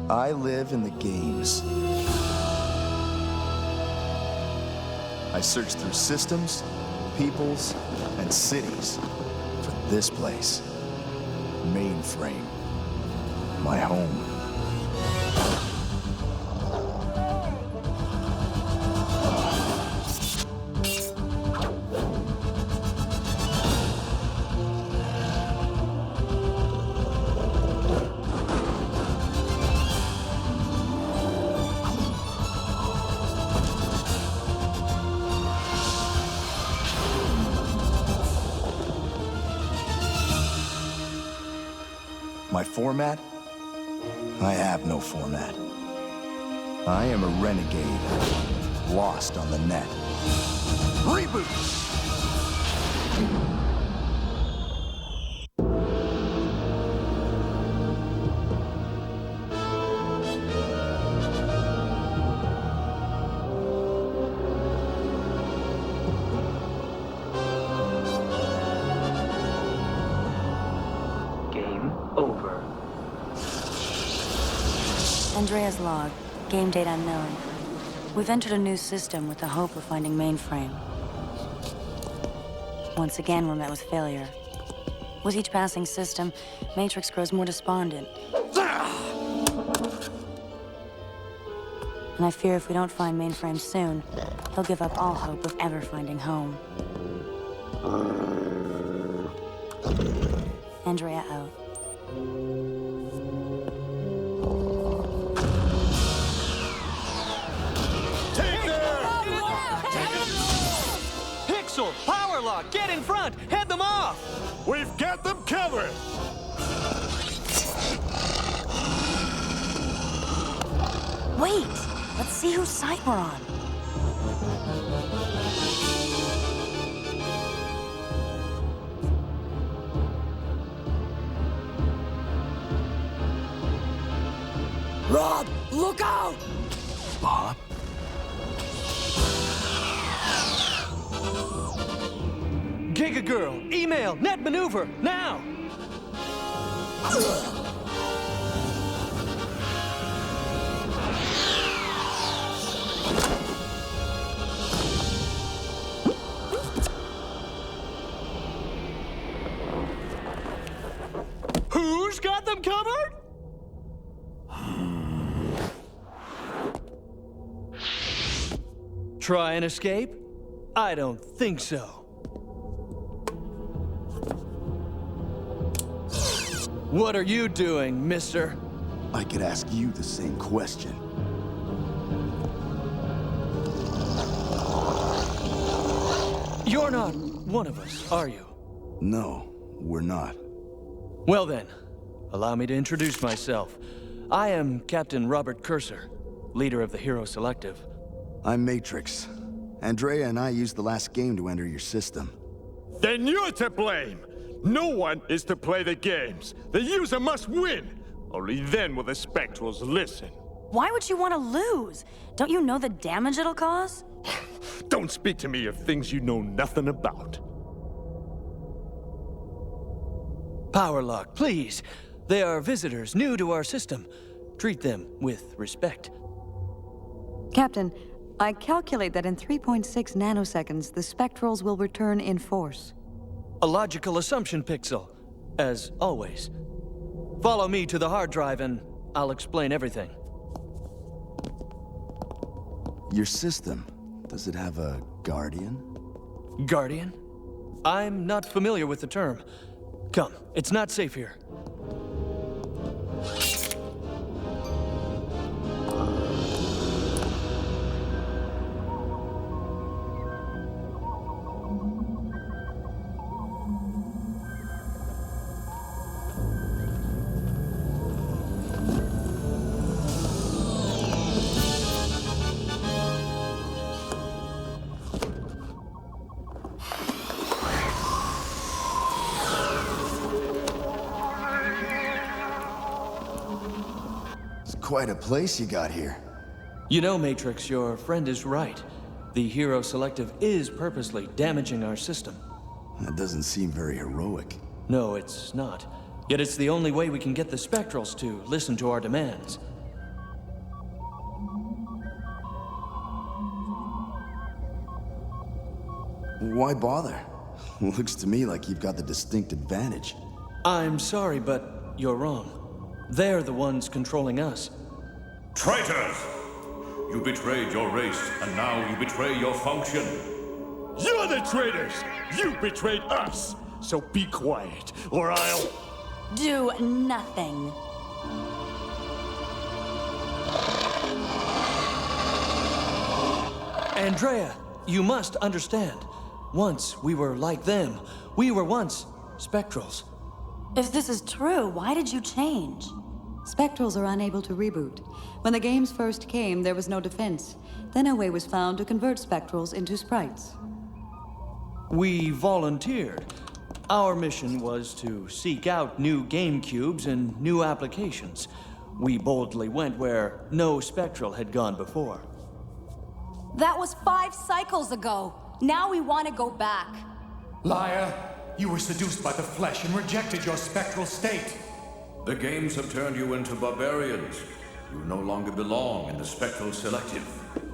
I live in the games. I search through systems, peoples, and cities for this place. Mainframe. My home. My format? I have no format. I am a renegade, lost on the net. Reboot! Over. Andrea's log. Game date unknown. We've entered a new system with the hope of finding mainframe. Once again, we're met with failure. With each passing system, Matrix grows more despondent. And I fear if we don't find mainframe soon, he'll give up all hope of ever finding home. Andrea out. Pixel! Power lock! Get in front! Head them off! We've got them covered! Wait! Let's see whose side we're on. Rob, look out! Bob? Giga Girl! Email! Net maneuver! Now! Who's got them covered? Try and escape? I don't think so. What are you doing, mister? I could ask you the same question. You're not one of us, are you? No, we're not. Well then, allow me to introduce myself. I am Captain Robert Cursor, leader of the Hero Selective. I'm Matrix. Andrea and I used the last game to enter your system. Then you're to blame! No one is to play the games. The user must win. Only then will the Spectrals listen. Why would you want to lose? Don't you know the damage it'll cause? Don't speak to me of things you know nothing about. Powerlock, please. They are visitors new to our system. Treat them with respect. Captain, I calculate that in 3.6 nanoseconds, the Spectrals will return in force. A logical assumption, Pixel. As always. Follow me to the hard drive and I'll explain everything. Your system, does it have a guardian? Guardian? I'm not familiar with the term. Come, it's not safe here. Quite a place you got here. You know, Matrix, your friend is right. The Hero Selective is purposely damaging our system. That doesn't seem very heroic. No, it's not. Yet it's the only way we can get the Spectrals to listen to our demands. Why bother? Looks to me like you've got the distinct advantage. I'm sorry, but you're wrong. They're the ones controlling us. Traitors! You betrayed your race, and now you betray your function. You're the traitors! You betrayed us! So be quiet, or I'll... Do nothing. Andrea, you must understand. Once we were like them. We were once Spectrals. If this is true, why did you change? Spectrals are unable to reboot. When the games first came, there was no defense. Then a way was found to convert Spectrals into sprites. We volunteered. Our mission was to seek out new game cubes and new applications. We boldly went where no Spectral had gone before. That was 5 cycles ago. Now we want to go back. Liar! You were seduced by the flesh and rejected your spectral state. The games have turned you into barbarians. You no longer belong in the Spectral Selective.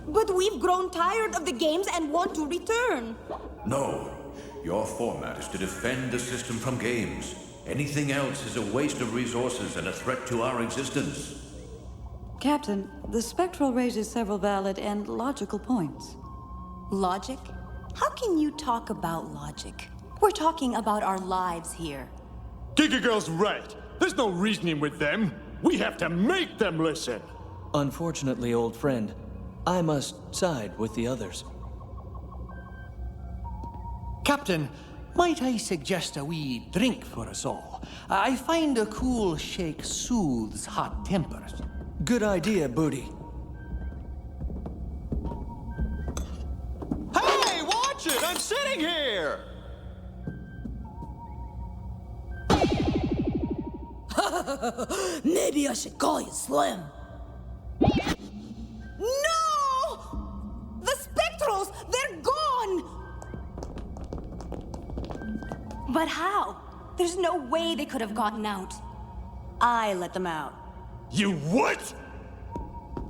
But we've grown tired of the games and want to return. No. Your format is to defend the system from games. Anything else is a waste of resources and a threat to our existence. Captain, the Spectral raises several valid and logical points. Logic? How can you talk about logic? We're talking about our lives here. Giga Girl's right. There's no reasoning with them. We have to make them listen. Unfortunately, old friend, I must side with the others. Captain, might I suggest a wee drink for us all? I find a cool shake soothes hot tempers. Good idea, Booty. Hey, watch it! I'm sitting here! Maybe I should call you Slim. No! The Spectrals, they're gone! But how? There's no way they could have gotten out. I let them out. You what?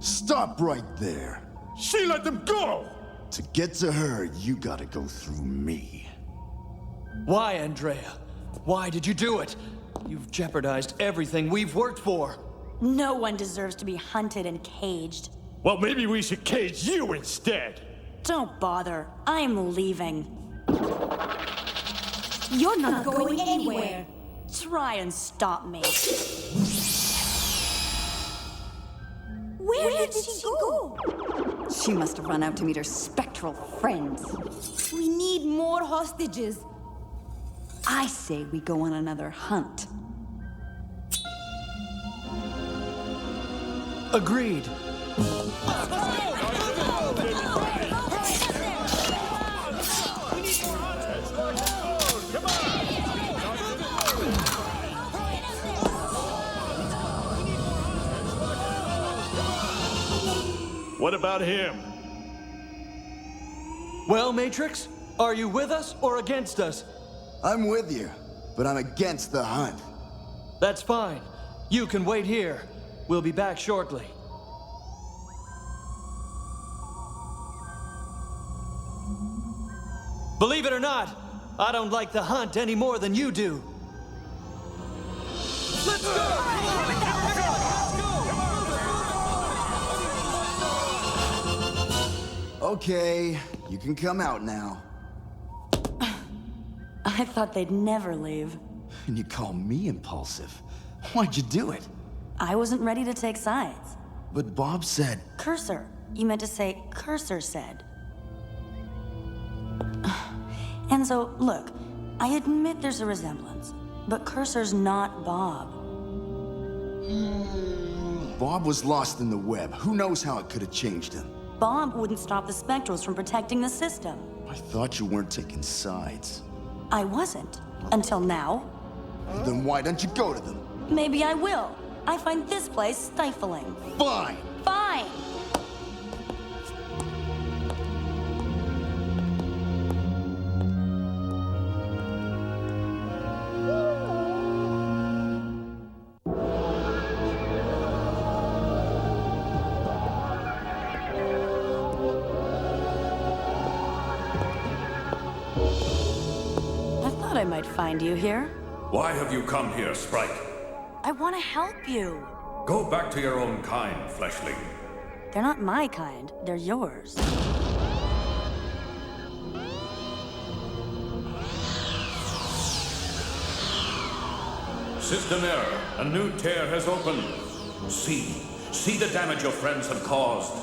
Stop right there. She let them go! To get to her, you gotta go through me. Why, Andrea? Why did you do it? You've jeopardized everything we've worked for. No one deserves to be hunted and caged. Well, maybe we should cage you instead. Don't bother. I'm leaving. You're not going anywhere. Try and stop me. Where did she go? She must have run out to meet her spectral friends. We need more hostages. I say we go on another hunt. Agreed. What about him? Well, Matrix, are you with us or against us? I'm with you, but I'm against the hunt. That's fine. You can wait here. We'll be back shortly. Believe it or not, I don't like the hunt any more than you do. Let's go! Okay, you can come out now. I thought they'd never leave. And you call me impulsive. Why'd you do it? I wasn't ready to take sides. But Bob said... Cursor. You meant to say Cursor said. Enzo, look, I admit there's a resemblance, but Cursor's not Bob. Bob was lost in the web. Who knows how it could have changed him? Bob wouldn't stop the Spectrals from protecting the system. I thought you weren't taking sides. I wasn't. Until now. Then why don't you go to them? Maybe I will. I find this place stifling. Fine! Fine! might find you here. Why have you come here, Sprite? I want to help you. Go back to your own kind, fleshling. They're not my kind, they're yours. System error. A new tear has opened. See the damage your friends have caused.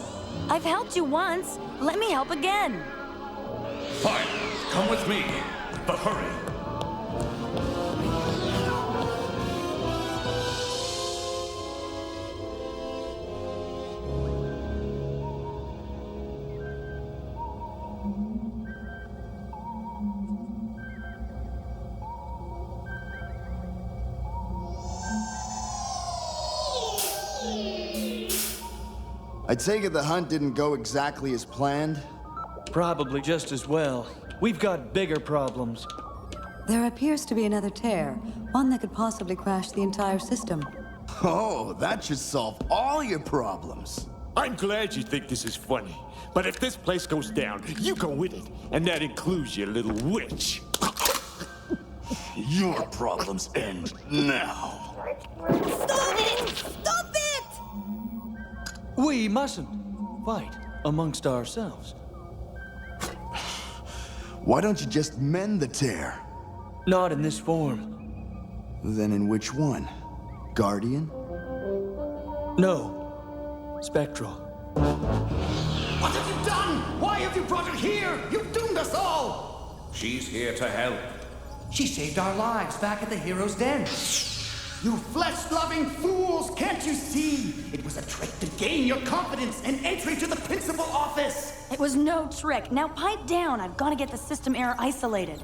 I've helped you once. Let me help again. Fine. Come with me. But hurry. I take it the hunt didn't go exactly as planned? Probably just as well. We've got bigger problems. There appears to be another tear, one that could possibly crash the entire system. Oh, that should solve all your problems. I'm glad you think this is funny. But if this place goes down, you go with it. And that includes your little witch. Your problems end now. Stop it! Stop it! We mustn't fight amongst ourselves. Why don't you just mend the tear? Not in this form. Then in which one? Guardian? No. Spectral. What have you done? Why have you brought her here? You've doomed us all! She's here to help. She saved our lives back at the Hero's Den. You flesh-loving fools! Can't you see? It was a trick to gain your confidence and entry to the principal office! It was no trick. Now pipe down. I've got to get the system error isolated.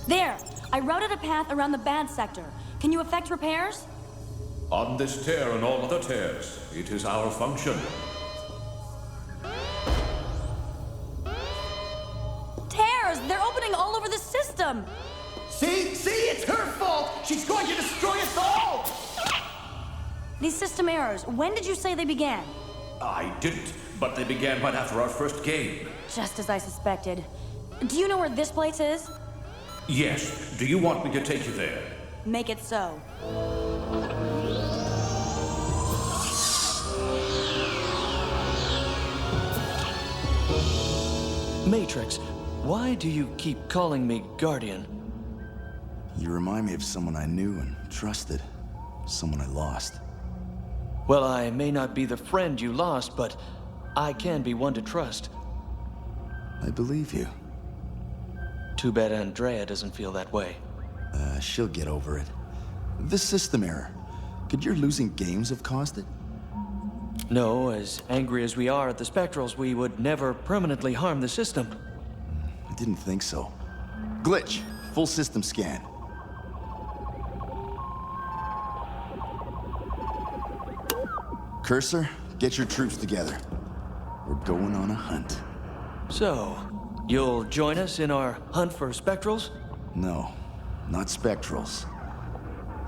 There! I routed a path around the bad sector. Can you effect repairs? On this tear and all other tears, it is our function. Tears! They're opening all over the system! See? It's her fault! She's going to destroy us all! These system errors, when did you say they began? I didn't, but they began right after our first game. Just as I suspected. Do you know where this place is? Yes. Do you want me to take you there? Make it so. Matrix, why do you keep calling me Guardian? You remind me of someone I knew and trusted. Someone I lost. Well, I may not be the friend you lost, but I can be one to trust. I believe you. Too bad Andrea doesn't feel that way. She'll get over it. This system error, could your losing games have caused it? No, as angry as we are at the Spectrals, we would never permanently harm the system. I didn't think so. Glitch, full system scan. Cursor, get your troops together. We're going on a hunt. So, you'll join us in our hunt for Spectrals? No, not Spectrals.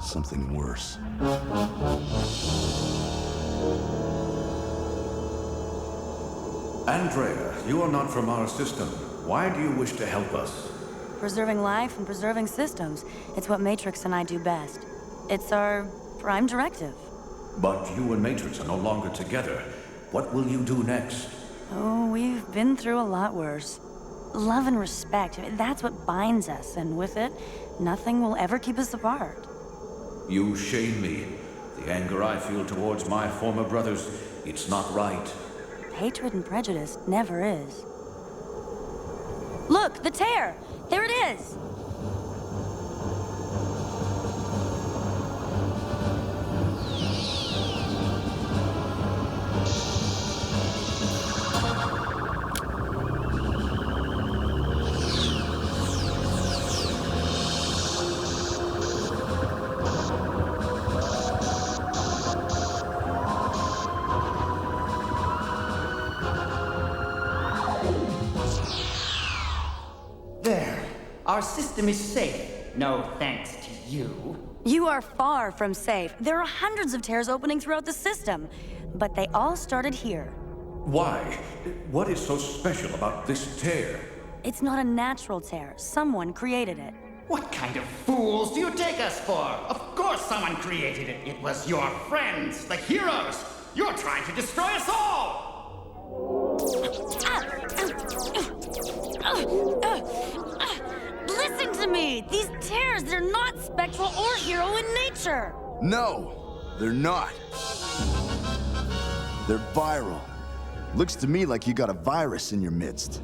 Something worse. Andrea, you are not from our system. Why do you wish to help us? Preserving life and preserving systems. It's what Matrix and I do best. It's our prime directive. But you and Matrix are no longer together. What will you do next? Oh, we've been through a lot worse. Love and respect, that's what binds us, and with it, nothing will ever keep us apart. You shame me. The anger I feel towards my former brothers, it's not right. Hatred and prejudice never is. Look, the tear! There it is! There. Our system is safe. No thanks to you. You are far from safe. There are hundreds of tears opening throughout the system, but they all started here. Why? What is so special about this tear? It's not a natural tear. Someone created it. What kind of fools do you take us for? Of course someone created it. It was your friends, the heroes. You're trying to destroy us all! Listen to me! These tears, they're not spectral or hero in nature! No, they're not. They're viral. Looks to me like you got a virus in your midst.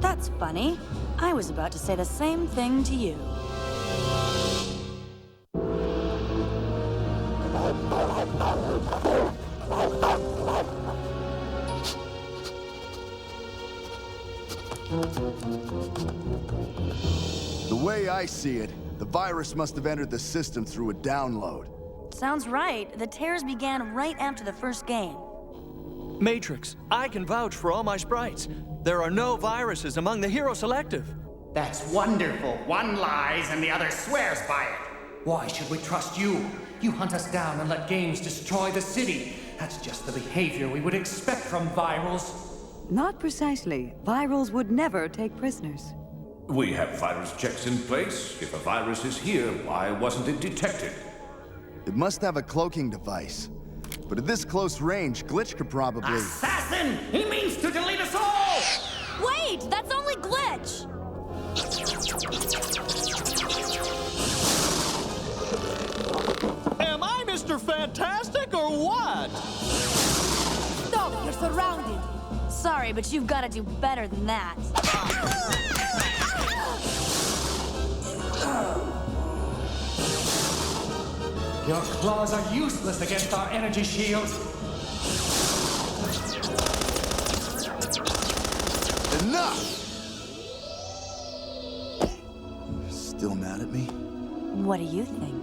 That's funny. I was about to say the same thing to you. The way I see it, the virus must have entered the system through a download. Sounds right. The tears began right after the first game. Matrix, I can vouch for all my sprites. There are no viruses among the Hero Selective. That's wonderful. One lies and the other swears by it. Why should we trust you? You hunt us down and let games destroy the city. That's just the behavior we would expect from virals. Not precisely. Virals would never take prisoners. We have virus checks in place. If a virus is here, why wasn't it detected? It must have a cloaking device. But at this close range, Glitch could probably... Assassin! He means to delete us all! Wait! That's only Glitch! Am I Mr. Fantastic or what? Stop! You're surrounded! Sorry, but you've got to do better than that. Your claws are useless against our energy shields. Enough! Still mad at me? What do you think?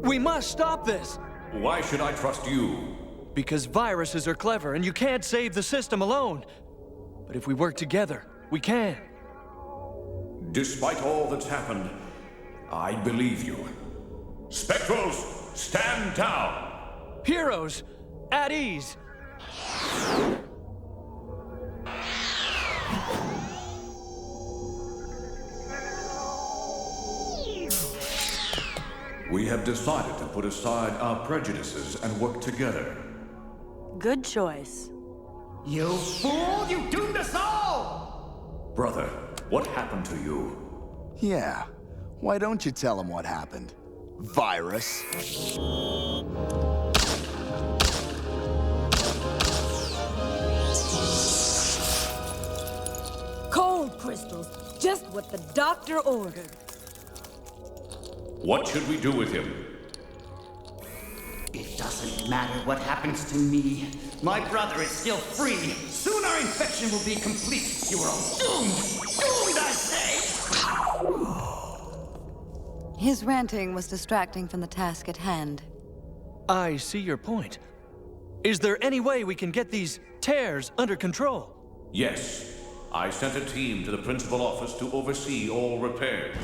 We must stop this! Why should I trust you? Because viruses are clever and you can't save the system alone. But if we work together, we can. Despite all that's happened, I believe you. Spectrals, stand down! Heroes, at ease! We have decided to put aside our prejudices and work together. Good choice. You fool! You doomed us all! Brother, what happened to you? Yeah. Why don't you tell him what happened? Virus. Cold crystals. Just what the doctor ordered. What should we do with him? It doesn't matter what happens to me. My brother is still free. Soon our infection will be complete. You are all doomed! Doomed, I say! His ranting was distracting from the task at hand. I see your point. Is there any way we can get these tears under control? Yes. I sent a team to the principal office to oversee all repairs.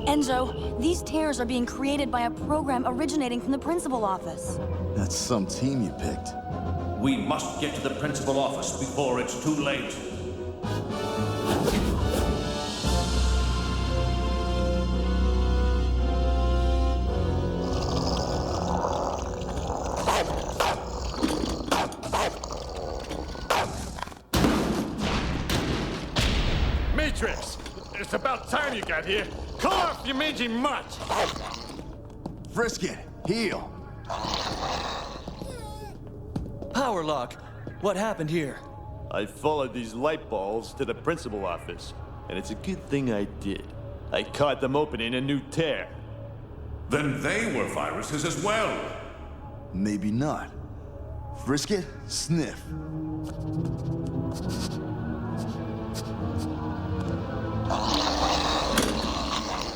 Enzo, these tears are being created by a program originating from the principal office. That's some team you picked. We must get to the principal office before it's too late. Matrix! It's about time you got here. Call off your mangy mutt! Frisket, heal. Power lock. What happened here? I followed these light balls to the principal office, and it's a good thing I did. I caught them opening a new tear. Then they were viruses as well. Maybe not. Frisket, sniff.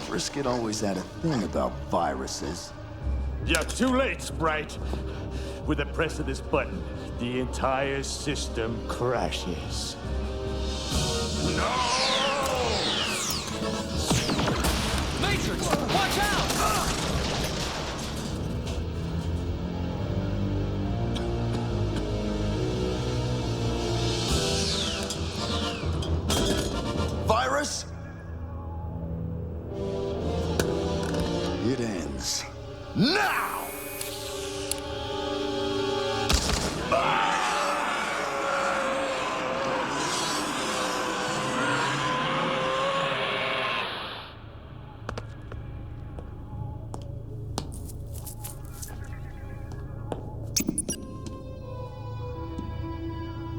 Frisket always had a thing about viruses. You're too late, Sprite. With the press of this button, the entire system crashes. No Matrix, watch out! Virus? It ends now!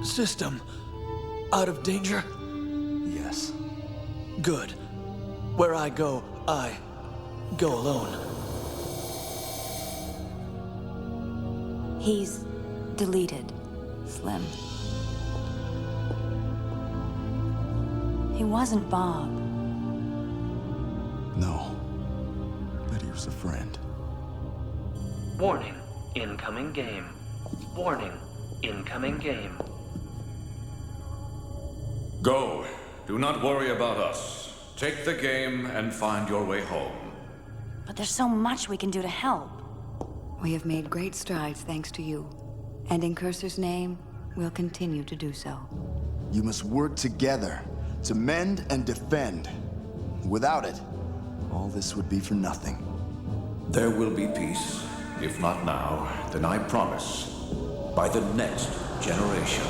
System out of danger? Yes. Good. Where I go alone. He's deleted, Slim. He wasn't Bob. No. But he was a friend. Warning, incoming game. Warning, incoming game. Go. Do not worry about us. Take the game and find your way home. But there's so much we can do to help. We have made great strides thanks to you. And in Cursor's name, we'll continue to do so. You must work together to mend and defend. Without it, all this would be for nothing. There will be peace. If not now, then I promise, by the next generation.